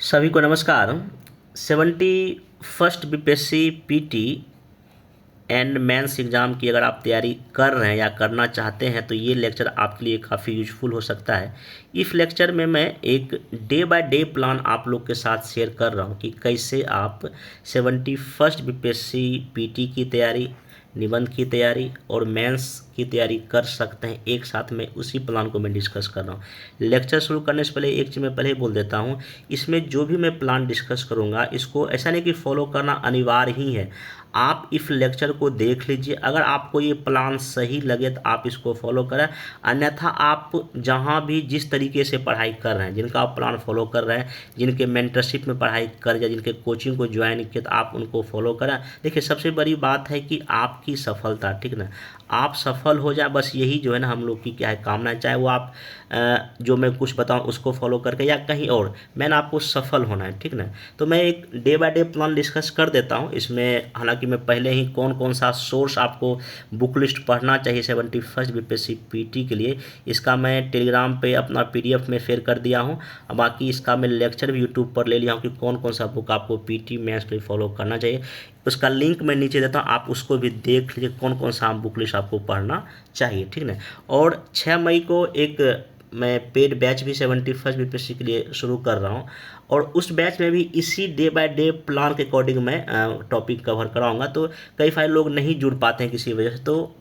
सभी को नमस्कार। 71st BPSC PT and mains exam की अगर आप तैयारी कर रहे हैं या करना चाहते हैं तो ये लेक्चर आपके लिए काफ़ी यूजफुल हो सकता है। इस लेक्चर में मैं एक डे बाय डे प्लान आप लोग के साथ शेयर कर रहा हूँ कि कैसे आप 71st बीपीएससी पीटी की तैयारी, निबंध की तैयारी और मेंस की तैयारी कर सकते हैं। एक साथ में उसी प्लान को मैं डिस्कस कर रहा हूँ। लेक्चर शुरू करने से पहले एक चीज़ मैं पहले ही बोल देता हूँ, इसमें जो भी मैं प्लान डिस्कस करूँगा इसको ऐसा नहीं कि फॉलो करना अनिवार्य ही है। आप इस लेक्चर को देख लीजिए, अगर आपको ये प्लान सही लगे तो आप इसको फॉलो करें, अन्यथा आप जहाँ भी जिस तरीके से पढ़ाई कर रहे हैं, जिनका आप प्लान फॉलो कर रहे हैं, जिनके मेंटरशिप में पढ़ाई कर या जिनके कोचिंग को ज्वाइन किया तो आप उनको फॉलो करें। देखिए सबसे बड़ी बात है कि आपकी सफलता, ठीक ना, आप सफल हो जाए, बस यही जो है ना हम लोग की क्या है कामना है। चाहे वो आप जो मैं कुछ बताऊं उसको फॉलो करके या कहीं और, मैंने आपको सफल होना है, ठीक ना। तो मैं एक day by day plan discuss कर देता हूं। इसमें हालांकि मैं पहले ही कौन कौन सा सोर्स आपको बुक लिस्ट पढ़ना चाहिए 71st बीपीएससी पीटी के लिए, इसका मैं टेलीग्राम पे अपना पीडीएफ में शेयर कर दिया हूँ। बाकी इसका मैं लेक्चर भी यूट्यूब पर ले लिया हूँ कि कौन कौन सा बुक आपको पीटी मेंस के लिए फॉलो करना चाहिए। उसका लिंक मैं नीचे देता हूँ, आप उसको भी देख लीजिए कौन कौन सा बुक लिस्ट आपको पढ़ना चाहिए, ठीक ना। और 6 मई को एक मैं पेड बैच भी 71st बीपीएससी के लिए शुरू कर रहा हूँ और उस बैच में भी इसी डे बाय डे प्लान के अकॉर्डिंग मैं टॉपिक कवर कराऊंगा। तो कई सारे लोग नहीं जुड़ पाते हैं किसी वजह से, तो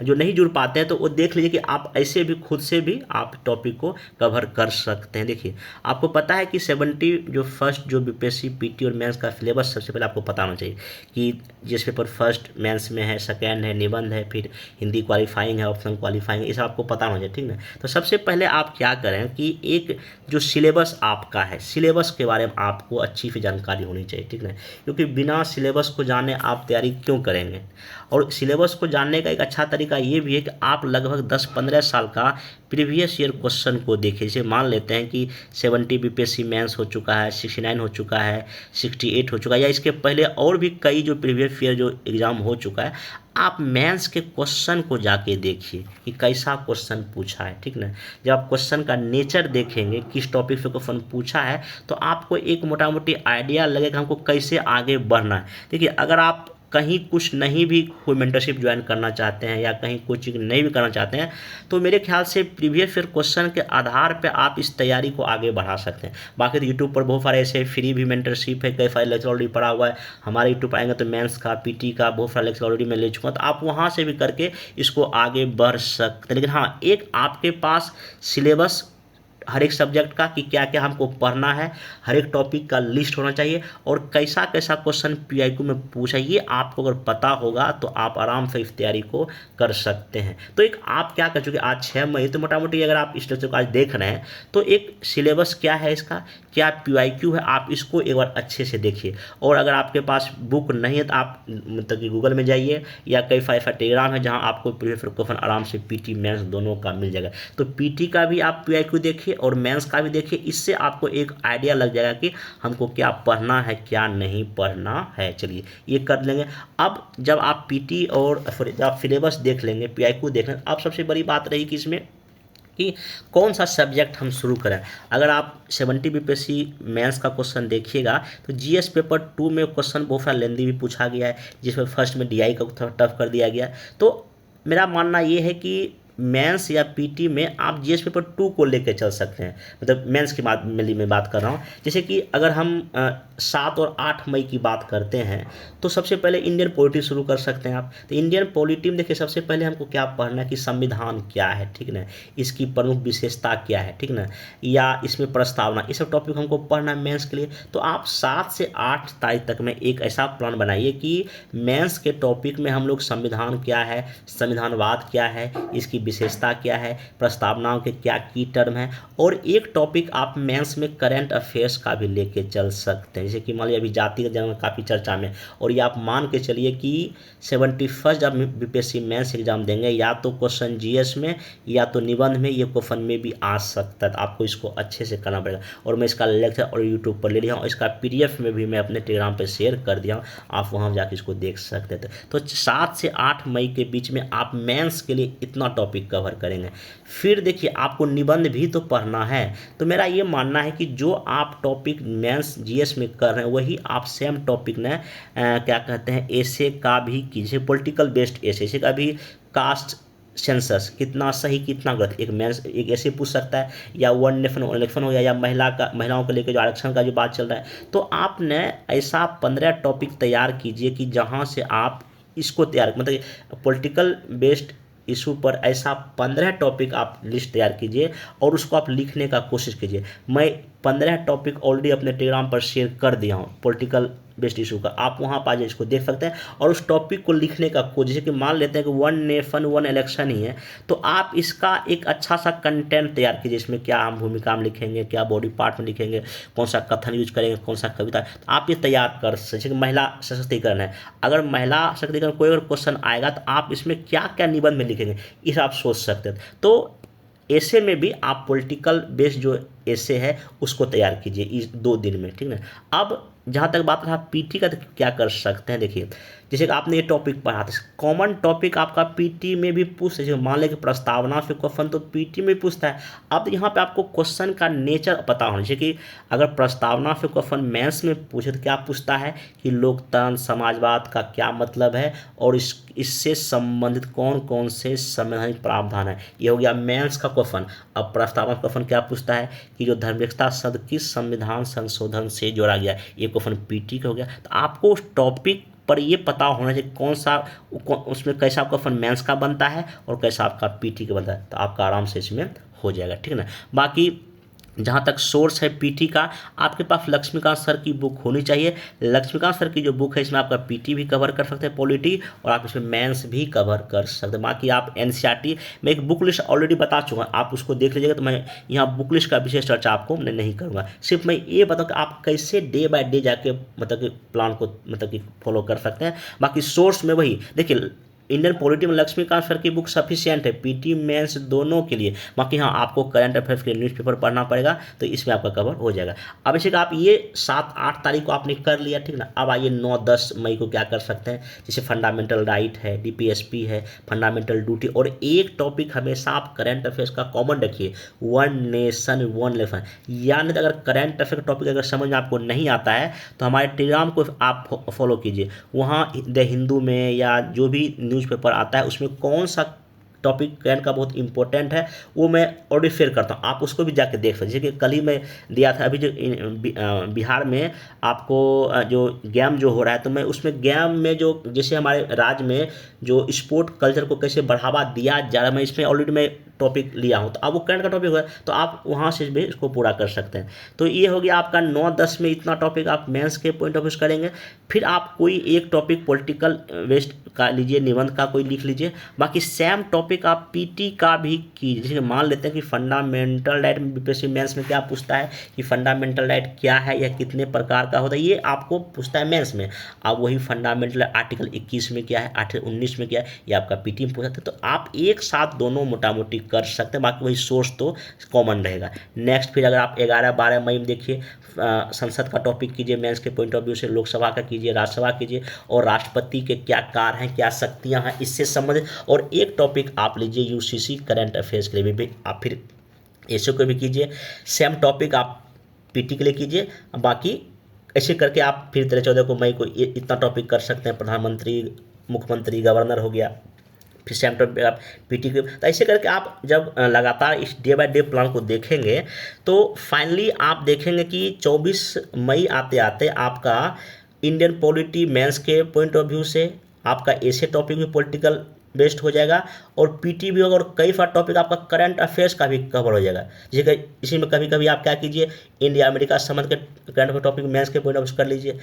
जो नहीं जुड़ पाते हैं तो वो देख लीजिए कि आप ऐसे भी खुद से भी आप टॉपिक को कवर कर सकते हैं। देखिए आपको पता है कि 70 जो फर्स्ट जो बीपीएससी पीटी और मेंस का सिलेबस सबसे पहले आपको पता होना चाहिए कि जिस पेपर फर्स्ट मेंस में है, सेकेंड है, निबंध है, फिर हिंदी क्वालिफाइंग है, ऑप्शनल क्वालिफाइंग है, ये सब आपको पता होना चाहिए, ठीक ना। तो सबसे पहले आप क्या करें कि एक जो सिलेबस आपका है, सिलेबस के बारे में आपको अच्छी सी जानकारी होनी चाहिए, ठीक ना। क्योंकि बिना सिलेबस को जाने आप तैयारी क्यों करेंगे। और सिलेबस को जानने का एक अच्छा तरीका ये भी है कि आप लगभग 10-15 साल का प्रीवियस ईयर क्वेश्चन को देखिए। जैसे मान लेते हैं कि 70 बीपीएससी मेंस हो चुका है, 69 हो चुका है, 68 हो चुका है, या इसके पहले और भी कई जो प्रीवियस ईयर जो एग्ज़ाम हो चुका है, आप मेंस के क्वेश्चन को जाके देखिए कि कैसा क्वेश्चन पूछा है, ठीक ना। जब आप क्वेश्चन का नेचर देखेंगे, किस टॉपिक से क्वेश्चन पूछा है, तो आपको एक मोटा मोटी आइडिया लगेगा हमको कैसे आगे बढ़ना है। देखिए अगर आप कहीं कुछ नहीं भी कोई मेंटरशिप ज्वाइन करना चाहते हैं या कहीं कोचिंग नहीं भी करना चाहते हैं, तो मेरे ख्याल से प्रीवियस ईयर क्वेश्चन के आधार पे आप इस तैयारी को आगे बढ़ा सकते हैं। बाकी तो यूट्यूब पर बहुत सारे ऐसे फ्री भी मेंटरशिप है, कई सारे लेक्चर ऑलरेडी पड़ा हुआ है। हमारे यूट्यूब आएंगे तो मेंस का, पीटी का बहुत सारे लेक्चर ऑलरेडी मैं ले चुका हूँ, तो आप वहाँ से भी करके इसको आगे बढ़ सकते हैं। लेकिन हाँ, एक आपके पास सिलेबस हर एक सब्जेक्ट का कि क्या क्या हमको पढ़ना है, हर एक टॉपिक का लिस्ट होना चाहिए और कैसा कैसा क्वेश्चन पीआईक्यू में पूछा, ये आपको अगर पता होगा तो आप आराम से इस तैयारी को कर सकते हैं। तो एक आप क्या कर चुके, आज 6 मई, तो मोटा मोटी अगर आप इस लेक्चर को आज देख रहे हैं तो एक सिलेबस क्या है इसका, क्या पीआईक्यू है, आप इसको एक बार अच्छे से देखिए। और अगर आपके पास बुक नहीं है तो आप मतलब कि गूगल में जाइए या कई फाइफा टेलीग्राम है जहाँ आपको प्रीवियस क्वेश्चन आराम से पीटी मेंस दोनों का मिल जाएगा। तो पीटी का भी आप पीआईक्यू देखिए और मेंस का भी देखिए, इससे आपको एक आइडिया लग जाएगा कि हमको क्या पढ़ना है क्या नहीं पढ़ना है। चलिए ये कर लेंगे। अब जब आप पीटी और जब आप सिलेबस देख लेंगे, पीआईक्यू देख लेंगे, अब सबसे बड़ी बात रही कि इसमें कि कौन सा सब्जेक्ट हम शुरू करें। अगर आप 70 बीपीएससी मेंस का क्वेश्चन देखिएगा तो जीएस पेपर 2 में क्वेश्चन बहुत सारा लेंदी भी पूछा गया है, जिसमें फर्स्ट में डीआई का थोड़ा टफ कर दिया गया। तो मेरा मानना ये है कि मेंस या पीटी में आप जीएस पेपर 2 को लेकर चल सकते हैं, मतलब मेंस की बात में बात कर रहा हूँ। जैसे कि अगर हम 7 और 8 मई की बात करते हैं तो सबसे पहले इंडियन पॉलिटी शुरू कर सकते हैं आप। तो इंडियन पॉलिटी में देखिए सबसे पहले हमको क्या पढ़ना है कि संविधान क्या है, ठीक ना, इसकी प्रमुख विशेषता क्या है, ठीक ना, या इसमें प्रस्तावना, ये सब टॉपिक हमको पढ़ना है मेंस के लिए। तो आप 7 से 8 तारीख तक में एक ऐसा प्लान बनाइए कि मेंस के टॉपिक में हम लोग संविधान क्या है, संविधानवाद क्या है, इसकी विशेषता क्या है, प्रस्तावनाओं के क्या की टर्म है, और एक टॉपिक आप मेंस में करंट अफेयर्स का भी लेके चल सकते हैं। जैसे कि मान लीजिए अभी जातिगत जनगणना काफ़ी चर्चा में, और ये आप मान के चलिए कि 71 जब बीपीएससी मेंस एग्जाम देंगे या तो क्वेश्चन जीएस में या तो निबंध में ये क्वेश्चन में भी आ सकता है। तो आपको इसको अच्छे से करना पड़ेगा। और मैं इसका लेक्चर और यूट्यूब पर ले लिया हूँ, इसका पीडीएफ में भी मैं अपने टेलीग्राम पर शेयर कर दिया हूँ, आप वहाँ जाकर इसको देख सकते थे। तो 7 से 8 मई के बीच में आप मेंस के लिए इतना टॉपिक टॉपिक कवर करेंगे। फिर देखिए आपको निबंध भी तो पढ़ना है, तो मेरा ये मानना है कि जो आप टॉपिक मेंस जीएस में कर रहे हैं वही आप सेम टॉपिक ने क्या कहते हैं एसे का भी कीजिए, पॉलिटिकल बेस्ड एसे का भी कास्ट सेंसस कितना सही कितना गलत एक मेंस एक ऐसे पूछ सकता है, या वन नेशन वन इलेक्शन हो गया, या महिलाओं को लेकर जो आरक्षण का जो बात चल रहा है। तो आपने ऐसा 15 टॉपिक तैयार कीजिए कि जहां से आप इसको तैयार मतलब पॉलिटिकल बेस्ड इशू पर ऐसा 15 टॉपिक आप लिस्ट तैयार कीजिए और उसको आप लिखने का कोशिश कीजिए। मैं 15 टॉपिक ऑलरेडी अपने टेलीग्राम पर शेयर कर दिया हूँ पॉलिटिकल बेस्ड इशू का, आप वहाँ पर आइए इसको देख सकते हैं और उस टॉपिक को लिखने का कोशिश, जैसे कि मान लेते हैं कि वन नेशन वन इलेक्शन ही है, तो आप इसका एक अच्छा सा कंटेंट तैयार कीजिए। इसमें क्या हम भूमिका में लिखेंगे, क्या बॉडी पार्ट में लिखेंगे, कौन सा कथन यूज करेंगे, कौन सा कविता, तो आप ये तैयार कर सकते। जैसे कि महिला सशक्तिकरण है, अगर महिला सशक्तिकरण कोई अगर क्वेश्चन आएगा तो आप इसमें क्या क्या निबंध में लिखेंगे, इस आप सोच सकते हैं। तो ऐसे में भी आप पॉलिटिकल बेस्ड जो ऐसे है उसको तैयार कीजिए इस 2 दिन में, ठीक है। अब जहाँ तक बात रहा पीटी का, तो क्या कर सकते हैं, देखिए जैसे कि आपने ये टॉपिक पढ़ा था, कॉमन टॉपिक आपका पीटी में भी पूछ, जैसे मान लें कि प्रस्तावना से क्वेश्चन तो पीटी में पूछता है। अब यहाँ पे आपको क्वेश्चन का नेचर पता होना चाहिए कि अगर प्रस्तावना से क्वेश्चन मेंस में पूछे तो क्या पूछता है कि लोकतंत्र समाजवाद का क्या मतलब है और इससे संबंधित कौन कौन से संवैधानिक प्रावधान है, ये हो गया मेंस का क्वेश्चन। अब प्रस्तावना क्वेश्चन क्या पूछता है कि जो धर्मनिरपेक्षता शब्द किस संविधान संशोधन से जोड़ा गया, ये क्वेश्चन पीटी का हो गया। तो आपको उस टॉपिक पर ये पता होना चाहिए कौन सा उसमें कैसा क्वेश्चन मेंस का बनता है और कैसा आपका पीटी का बनता है, तो आपका आराम से इसमें हो जाएगा, ठीक है ना। बाकी जहाँ तक सोर्स है पीटी का, आपके पास लक्ष्मीकांत सर की बुक होनी चाहिए। लक्ष्मीकांत सर की जो बुक है इसमें आपका पीटी भी कवर कर सकते हैं पॉलिटी, और आप इसमें मेंस भी कवर कर सकते हैं। बाकी आप एनसीईआरटी में एक बुक लिस्ट ऑलरेडी बता चुका, आप उसको देख लीजिएगा। तो मैं यहाँ बुक लिस्ट का विशेष चर्चा आपको मैं नहीं करूँगा, सिर्फ मैं ये बताऊँ कि आप कैसे डे बाय डे जाके मतलब कि प्लान को मतलब कि फॉलो कर सकते हैं। बाकी सोर्स में वही देखिए, इंडियन पॉलिटी में लक्ष्मीकांत सर की बुक सफिशिएंट है पीटी मेंस दोनों के लिए। बाकी हाँ आपको करंट अफेयर्स के न्यूज़पेपर पढ़ना पड़ेगा, तो इसमें आपका कवर हो जाएगा। अब इसे आप ये 7-8 तारीख को आपने कर लिया, ठीक ना। अब आइए 9-10 मई को क्या कर सकते हैं, जैसे फंडामेंटल राइट है, डीपीएसपी है, फंडामेंटल ड्यूटी, और एक टॉपिक हमेशा आप करंट अफेयर्स का कॉमन रखिए, वन नेशन वन इलेक्शन। यानी अगर करंट अफेयर का टॉपिक अगर समझ में आपको नहीं आता है तो हमारे टेलीग्राम को आप फॉलो कीजिए, वहाँ द हिंदू में या जो भी न्यूज़पेपर आता है उसमें कौन सा टॉपिक करंट का बहुत इंपॉर्टेंट है वो मैं ऑलरेडी शेयर करता हूँ, आप उसको भी जाके देख सकते हैं। जैसे कि कल ही मैं दिया था अभी जो बिहार में आपको जो गेम जो हो रहा है, तो मैं उसमें गेम में जो जैसे हमारे राज्य में जो स्पोर्ट कल्चर को कैसे बढ़ावा दिया जा रहा है, मैं इसमें ऑलरेडी मैं टॉपिक लिया हूँ। तो अब वो करंट का टॉपिक होगा तो आप वहाँ से भी इसको पूरा कर सकते हैं। तो ये हो गया आपका 9-10 में इतना टॉपिक आप मेंस के पॉइंट ऑफ व्यू करेंगे। फिर आप कोई एक टॉपिक पॉलिटिकल वेस्ट का लीजिए, निबंध का कोई लिख लीजिए। बाकी सेम टॉपिक आप पीटी का भी कीजिए। जैसे मान लेते हैं कि फंडामेंटल राइट में बीपीएससी मेंस में क्या पूछता है कि फंडामेंटल राइट क्या है या कितने प्रकार का होता है, ये आपको पूछता है मेंस में। अब वही फंडामेंटल आर्टिकल 21 में क्या है, आर्टिकल 19 में क्या है, ये आपका पीटी में पूछा था। तो आप एक साथ दोनों मोटा मोटी कर सकते हैं, बाकी वही सोर्स तो कॉमन रहेगा। नेक्स्ट फिर अगर आप 11-12 मई में देखिए संसद का टॉपिक कीजिए मेंस के पॉइंट ऑफ व्यू से, लोकसभा का कीजिए, राज्यसभा कीजिए, और राष्ट्रपति के क्या कार्य हैं, क्या शक्तियां हैं इससे संबंधित। और एक टॉपिक आप लीजिए यूसीसी करंट अफेयर्स के लिए भी आप फिर ऐसे को भी कीजिए। सेम टॉपिक आप पीटी के लिए कीजिए। बाकी ऐसे करके आप फिर 13-14 मई को इतना टॉपिक कर सकते हैं। प्रधानमंत्री, मुख्यमंत्री, गवर्नर हो गया, फिर सेम टॉपिक आप पीटी के। तो ऐसे करके आप जब लगातार इस डे बाय डे प्लान को देखेंगे तो फाइनली आप देखेंगे कि 24 मई आते आते आपका इंडियन पॉलिटी मेंस के पॉइंट ऑफ व्यू से आपका ऐसे टॉपिक भी पॉलिटिकल बेस्ड हो जाएगा और पीटी भी होगा, और कई सारा टॉपिक आपका करंट अफेयर्स का भी कवर हो जाएगा। जैसे इसी में कभी कभी आप क्या कीजिए, इंडिया अमेरिका संबंध के करंट अफेयर टॉपिक मेंस के पॉइंट ऑफ व्यू कर लीजिए।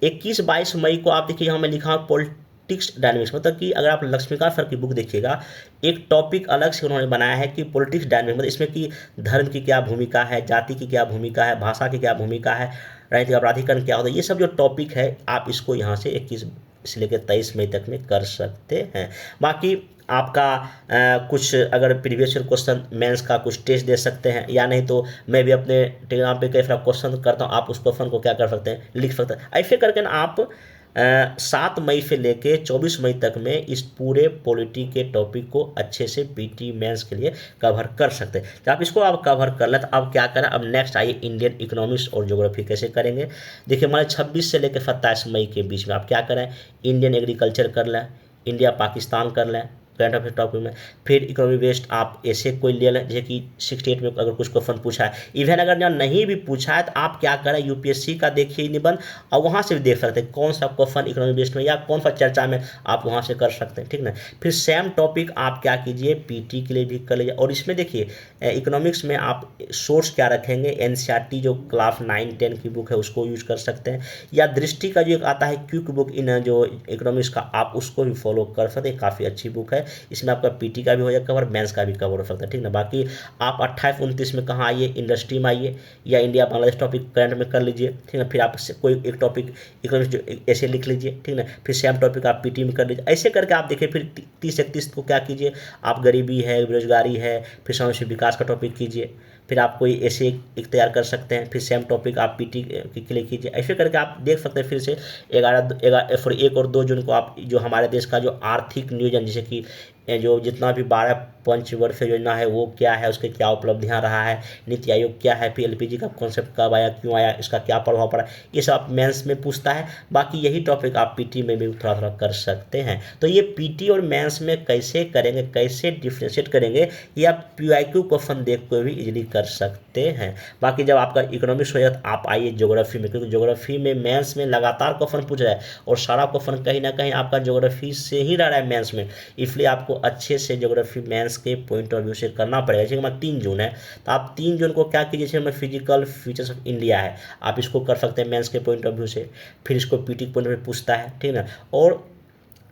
21-22 मई को आप देखिए यहाँ मैं लिखा हूँ पॉलिटिक्स डायनेमिक्स, मतलब कि अगर आप लक्ष्मीकांत सर की बुक देखिएगा एक टॉपिक अलग से उन्होंने बनाया है कि पॉलिटिक्स डायनेमिक्स, मतलब इसमें कि धर्म की क्या भूमिका है, जाति की क्या भूमिका है, भाषा की क्या भूमिका है, राजनीतिक अपराधीकरण क्या होता है, ये सब जो टॉपिक है आप इसको यहाँ से 21 से लेकर 23 मई तक में कर सकते हैं। बाकी आपका कुछ अगर प्रीवियस ईयर क्वेश्चन मेंस का कुछ टेस्ट दे सकते हैं, या नहीं तो मैं भी अपने टेलीग्राम पे कई सारा क्वेश्चन करता हूँ, आप उस क्वेश्चन को क्या कर सकते हैं, लिख सकते हैं। ऐसे करके ना आप 7 मई से लेके 24 मई तक में इस पूरे पॉलिटी के टॉपिक को अच्छे से पीटी मेंस के लिए कवर कर सकते हैं। जब आप इसको आप कवर कर लें तो अब क्या करें, अब नेक्स्ट आइए इंडियन इकोनॉमिक्स और ज्योग्राफी कैसे करेंगे। देखिए हमारे 26 से लेकर 27 मई के बीच में आप क्या करें, इंडियन एग्रीकल्चर कर लें, इंडिया पाकिस्तान कर लें करंट अफेयर टॉपिक में, फिर इकोनॉमी बेस्ड आप ऐसे कोई ले लें जैसे कि 68 में अगर कुछ क्वेश्चन पूछा है, इवन अगर यहाँ नहीं भी पूछा है तो आप क्या करें, यूपीएससी का देखिए निबंध और वहाँ से भी देख सकते हैं कौन सा क्वेश्चन इकोनॉमी बेस्ड में या कौन सा चर्चा में आप वहाँ से कर सकते हैं, ठीक ना। फिर सेम टॉपिक आप क्या कीजिए, पीटी के लिए भी कर लीजिए। और इसमें देखिए इकोनॉमिक्स में आप सोर्स क्या रखेंगे, एनसीईआरटी जो क्लास 9-10 की बुक है उसको यूज कर सकते हैं, या दृष्टि का जो एक आता है क्विक बुक इन जो इकोनॉमिक्स का, आप उसको भी फॉलो कर सकते हैं, काफ़ी अच्छी बुक है। इसमें आपका पीटी का भी हो जाएगा कवर, मेंस का भी कवर हो सकता है, ठीक ना। बाकी आप 28-29 में कहाँ आइए, इंडस्ट्री में आइए या इंडिया बांग्लादेश टॉपिक करंट में कर लीजिए, ठीक ना। फिर आप कोई एक टॉपिक इकोनॉमिक्स ऐसे लिख लीजिए, ठीक ना। फिर सेम टॉपिक आप पीटी में कर लीजिए, ऐसे करके आप देखिए। फिर 30-31 को क्या कीजिए, आप गरीबी है, बेरोजगारी है, फिर समावेशी विकास का टॉपिक कीजिए। फिर आप कोई ऐसे एक तैयार कर सकते हैं, फिर सेम टॉपिक आप पीटी के लिए कीजिए। ऐसे करके आप देख सकते हैं। फिर से 1 और 2 जून को आप जो हमारे देश का जो आर्थिक नियोजन, जैसे कि जो जितना भी 12 पंचवर्षीय योजना है वो क्या है, उसके क्या उपलब्धियां रहा है, नीति आयोग क्या है, फिर एलपीजी का कॉन्सेप्ट कब आया, क्यों आया, इसका क्या प्रभाव पड़ा, ये सब आप मेंस में पूछता है। बाकी यही टॉपिक आप पीटी में भी थोड़ा थोड़ा कर सकते हैं। तो ये पीटी और मेंस में कैसे करेंगे, कैसे डिफ्रेंशिएट करेंगे, ये आप पीआईक्यू क्वेश्चन देख के भी इजीली कर सकते हैं। बाकी जब आपका इकोनॉमिक्स हो जाए तो आप आइए ज्योग्राफी में, क्योंकि ज्योग्राफी में मेंस में लगातार क्वेश्चन पूछ रहा है और सारा क्वेश्चन कहीं ना कहीं आपका ज्योग्राफी से ही रह रहा है मेंस में, इसलिए आपको अच्छे से ज्योग्राफी मेंस के पॉइंट ऑफ व्यू से करना पड़ेगा। जैसे हमारा 3 जून है तो आप 3 जून को क्या कीजिए, जैसे हमें फिजिकल फीचर्स ऑफ इंडिया है, आप इसको कर सकते हैं मेंस के पॉइंट ऑफ व्यू से, फिर इसको पीटी पॉइंट ऑफ व्यू पूछता है, ठीक है ना। और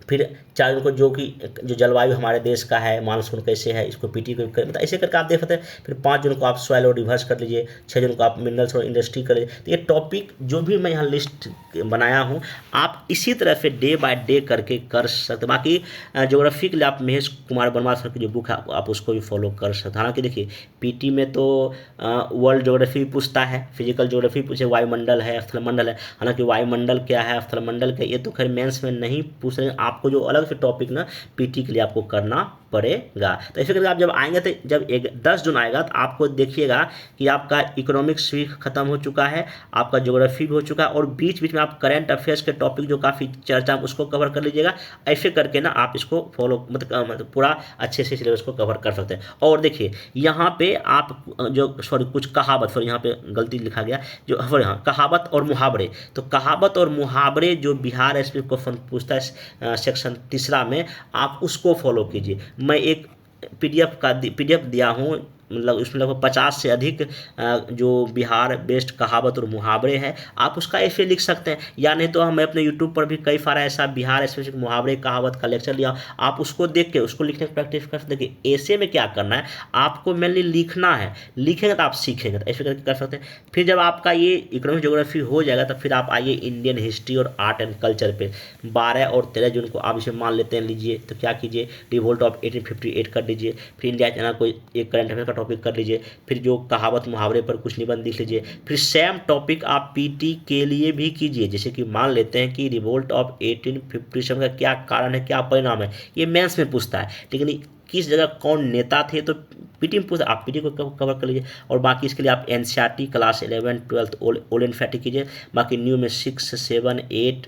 फिर 4 जून को जो जलवायु हमारे देश का है, मानसून कैसे है, इसको पीटी को मतलब ऐसे करके आप देख सकते हैं। फिर 5 जून को आप सॉइल और रिवर्स कर लीजिए, 6 जून को आप मिनरल्स और इंडस्ट्री कर लीजिए। तो ये टॉपिक जो भी मैं यहाँ लिस्ट बनाया हूँ आप इसी तरह से डे बाय डे करके कर सकते। बाकी ज्योग्राफी के लिए आप महेश कुमार वर्मा सर की जो बुक है आप उसको भी फॉलो कर सकते। हालांकि देखिए पीटी में तो वर्ल्ड ज्योग्राफी पूछता है, फिजिकल ज्योग्राफी पूछे, वायुमंडल है, स्थलमंडल है। हालांकि वायुमंडल क्या है, स्थलमंडल क्या, ये तो खैर मेंस में नहीं पूछ रहे, आपको जो अलग से टॉपिक ना पीटी के लिए आपको करना पड़ेगा। तो ऐसे करके आप जब आएंगे तो जब 10 जून आएगा तो आपको देखिएगा कि आपका इकोनॉमिक्स भी खत्म हो चुका है, आपका ज्योग्राफी भी हो चुका है, और बीच बीच में आप करंट अफेयर्स के टॉपिक जो काफ़ी चर्चा उसको कवर कर लीजिएगा। ऐसे करके ना आप इसको फॉलो मतलब पूरा अच्छे से सिलेबस को कवर कर सकते हैं। और देखिए यहाँ पे आप जो कुछ कहावत, यहाँ पे गलती लिखा गया, जो हाँ कहावत और मुहावरे, तो कहावत और मुहावरे जो बिहार एसपी क्वेश्चन पूछता है सेक्शन 3 में, आप उसको फॉलो कीजिए। मैं एक पीडीएफ दिया हूँ, मतलब उसमें लगभग 50 से अधिक जो बिहार बेस्ड कहावत और मुहावरे हैं, आप उसका ऐसे लिख सकते हैं। या नहीं तो मैं अपने यूट्यूब पर भी कई सारा ऐसा बिहार स्पेसिफिक मुहावरे कहावत का लेक्चर लिया, आप उसको देख के उसको लिखने की प्रैक्टिस कर सकते हैं। ऐसे में क्या करना है, आपको मेनली लिखना है, लिखेंगे तो आप सीखेंगे, तो ऐसे करके कर सकते हैं। फिर जब आपका ये इकोनॉमिक ज्योग्राफी हो जाएगा तो फिर आप आइए इंडियन हिस्ट्री और आर्ट एंड कल्चर पे। 12 और 13 जून को आप इसे मान लेते हैं, लीजिए तो क्या कीजिए, रिवोल्ट ऑफ 1858 कर लीजिए। फिर इंडिया चाइना कोई एक करंट अफेयर का टॉपिक कर लीजिए। फिर जो कहावत मुहावरे पर कुछ निबंध लिख लीजिए। फिर सेम टॉपिक आप पीटी के लिए भी कीजिए, जैसे कि मान लेते हैं कि रिवोल्ट ऑफ 1857 का क्या कारण है, क्या परिणाम है, ये मेंस में पूछता है, लेकिन किस जगह कौन नेता थे तो पीटी में पूछता, आप पीटी को कवर कर लीजिए। और बाकी इसके लिए आप NCERT class 11, 12 old and fatty कीजिए। बाकी न्यू में 6, 7, 8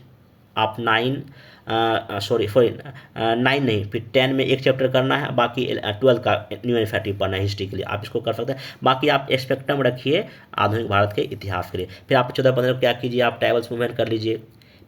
आप 9 9 नहीं, फिर 10 में एक चैप्टर करना है, बाकी 12 का न्यू एंड फैटी पढ़ना है हिस्ट्री के लिए, आप इसको कर सकते हैं। बाकी आप एक्सपेक्टम रखिए आधुनिक भारत के इतिहास के लिए। फिर आप 14-15 को क्या कीजिए, आप ट्राइबल्स मूवमेंट कर लीजिए।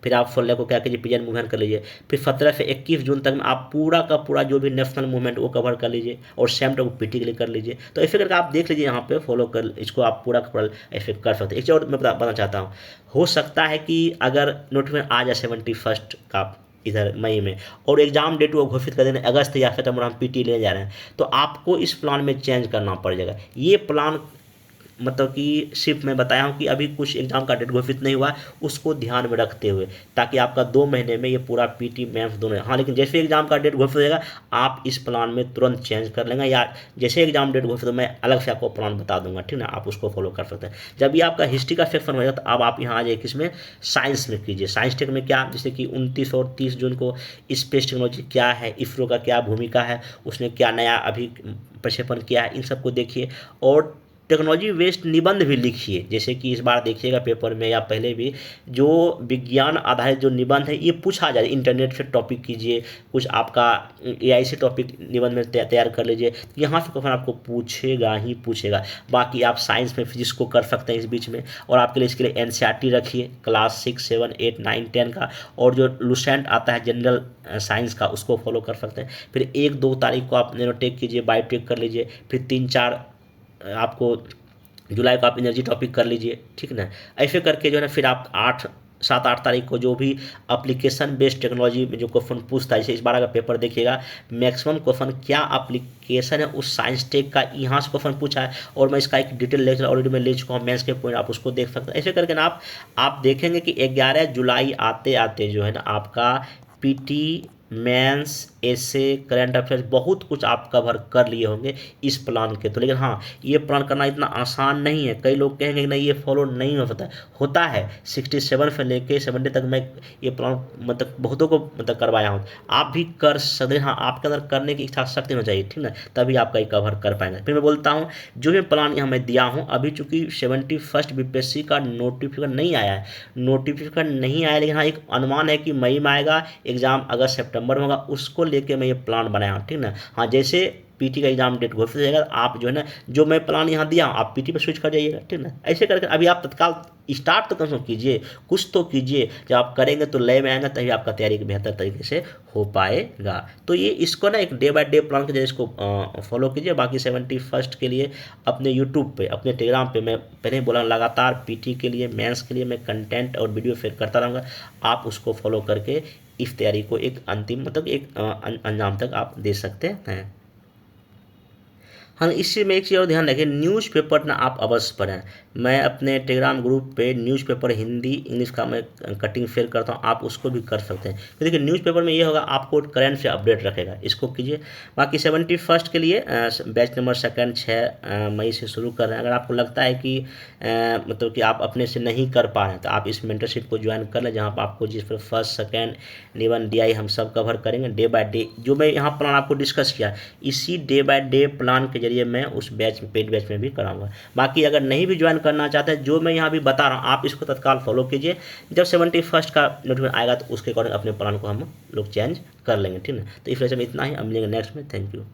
फिर आप 16 को क्या कीजिए, पिजन मूवमेंट कर लीजिए। फिर 17 से 21 जून तक में आप पूरा का पूरा जो भी नेशनल मूवमेंट वो कवर कर लीजिए, और सेम टॉपिक पीटी के लिए कर लीजिए। तो ऐसे करके आप देख लीजिए, यहाँ पे फॉलो कर, इसको आप पूरा का पूरा ऐसे कर सकते हैं। एक चीज़ और मैं बताना चाहता हूँ, हो सकता है कि अगर नोटिफिकेशन आ जाए 71 का इधर मई में, और एग्जाम डेट वो घोषित कर देने अगस्त या सितंबर हम पीटी लेने जा रहे हैं, तो आपको इस प्लान में चेंज करना पड़ जाएगा। ये प्लान मतलब कि सिर्फ मैं बताया हूँ कि अभी कुछ एग्जाम का डेट घोषित नहीं हुआ है, उसको ध्यान में रखते हुए, ताकि आपका 2 महीने में ये पूरा पीटी मेंस दोनों। हाँ, लेकिन जैसे एग्जाम का डेट घोषित हो जाएगा आप इस प्लान में तुरंत चेंज कर लेंगे, या जैसे एग्जाम डेट घोषित हो मैं अलग से आपको प्लान बता दूंगा, ठीक ना, आप उसको फॉलो कर सकते हैं। जब ये आपका हिस्ट्री का सेक्शन हो जाएगा तो अब आप यहाँ आ जाइए किसमें, साइंस में कीजिए। साइंस टेक में क्या, जैसे कि 29 और 30 जून को स्पेस टेक्नोलॉजी क्या है, इसरो का क्या भूमिका है, उसने क्या नया अभी प्रक्षेपण किया है, इन सबको देखिए। और टेक्नोलॉजी वेस्ट निबंध भी लिखिए, जैसे कि इस बार देखिएगा पेपर में या पहले भी जो विज्ञान आधारित जो निबंध है ये पूछा जाए, इंटरनेट से टॉपिक कीजिए, कुछ आपका एआई से टॉपिक निबंध में तैयार कर लीजिए, यहाँ से क्वेश्चन आपको पूछेगा ही पूछेगा। बाकी आप साइंस में फिजिक्स को कर सकते हैं इस बीच में, और आपके लिए इसके लिए एनसीईआरटी रखिए क्लास 6, 7, 8, 9, 10 का, और जो लुसेंट आता है जनरल साइंस का उसको फॉलो कर सकते हैं। फिर 1-2 तारीख को आप नैनोटेक कीजिए, बायोटेक कर लीजिए, फिर 3-4 आपको जुलाई को आप एनर्जी टॉपिक कर लीजिए, ठीक ना। ऐसे करके जो है ना फिर आप 7-8 तारीख को जो भी एप्लीकेशन बेस्ड टेक्नोलॉजी में जो क्वेश्चन पूछता है, जैसे इस बार का पेपर देखिएगा मैक्सिमम क्वेश्चन क्या एप्लीकेशन है उस साइंस टेक का, यहाँ से क्वेश्चन पूछा है, और मैं इसका एक डिटेल लेक्चर ऑलरेडी मैं ले चुका हूँ, मेंस के पॉइंट आप उसको देख सकते हैं। ऐसे करके ना आप देखेंगे कि 11 जुलाई आते आते जो है ना आपका पीटी मेंस ऐसे करंट अफेयर्स बहुत कुछ आप कवर कर लिए होंगे इस प्लान के तो। लेकिन हाँ, ये प्लान करना इतना आसान नहीं है। कई लोग कहेंगे कि नहीं ये फॉलो नहीं हो सकता, होता है। 67 से लेके 70 तक मैं ये प्लान मतलब बहुतों को मतलब करवाया हूँ, आप भी कर सकते हैं। हाँ, आपके अंदर करने की इच्छा शक्ति होनी चाहिए, ठीक ना, तभी आपका ये कवर कर पाएंगे। फिर मैं बोलता हूँ जो भी प्लान यहाँ मैं दिया हूँ, अभी चूंकि 71st बीपीएससी का नोटिफिकेशन नहीं आया है, नोटिफिकेशन नहीं आया, लेकिन हाँ एक अनुमान है कि मई में आएगा, एग्जाम अगस्त सितंबर में होगा, उसको लेके मैं ये प्लान बनाया हूँ, ठीक ना। हाँ, जैसे पीटी का एग्जाम डेट घोषित हो जाएगा आप जो है ना जो मैं प्लान यहाँ दिया आप पीटी पे स्विच कर जाइएगा, ठीक ना। ऐसे करके अभी आप तत्काल स्टार्ट तो कम कीजिए, कुछ तो कीजिए। जब आप करेंगे तो लय में आएंगे, तभी आपका तैयारी बेहतर तरीके से हो पाएगा। तो ये इसको ना एक डे बाय डे प्लान के जरिए इसको फॉलो कीजिए। बाकी 71st के लिए अपने यूट्यूब पे, अपने टेलीग्राम पे, मैं पहले ही बोला लगातार पीटी के लिए, मेंस के लिए मैं कंटेंट और वीडियो शेयर करता रहूँगा। आप उसको फॉलो करके इस तैयारी को एक अंतिम मतलब एक अंजाम तक आप दे सकते हैं। हाँ, इसी में एक चीज़ और ध्यान रखें, न्यूज़पेपर ना आप अवश्य पढ़ें। मैं अपने टेलीग्राम ग्रुप पे न्यूज़पेपर हिंदी इंग्लिश का मैं कटिंग शेयर करता हूँ, आप उसको भी कर सकते हैं। तो देखिए न्यूज़पेपर में ये होगा आपको करंट से अपडेट रखेगा, इसको कीजिए। बाकी 71st के लिए बैच नंबर 2 6 मई से शुरू कर रहे हैं। अगर आपको लगता है कि मतलब कि आप अपने से नहीं कर पा रहे हैं तो आप इस मेंटरशिप को ज्वाइन कर लें, जहाँ पर आपको जिस पर 1st, 2nd, D1, DI हम सब कवर करेंगे डे बाय डे। जो मैं यहाँ प्लान आपको डिस्कस किया, इसी डे बाय डे प्लान के जरिए मैं उस बैच में, पेड बैच में भी कराऊंगा। बाकी अगर नहीं भी ज्वाइन करना चाहते हैं, जो मैं यहाँ भी बता रहा हूँ आप इसको तत्काल फॉलो कीजिए। जब 71st का नोटिफिकेशन आएगा तो उसके अकॉर्डिंग अपने प्लान को हम लोग चेंज कर लेंगे, ठीक है। तो इस वजह से इतना ही, अब मिलेंगे नेक्स्ट में। Thank you.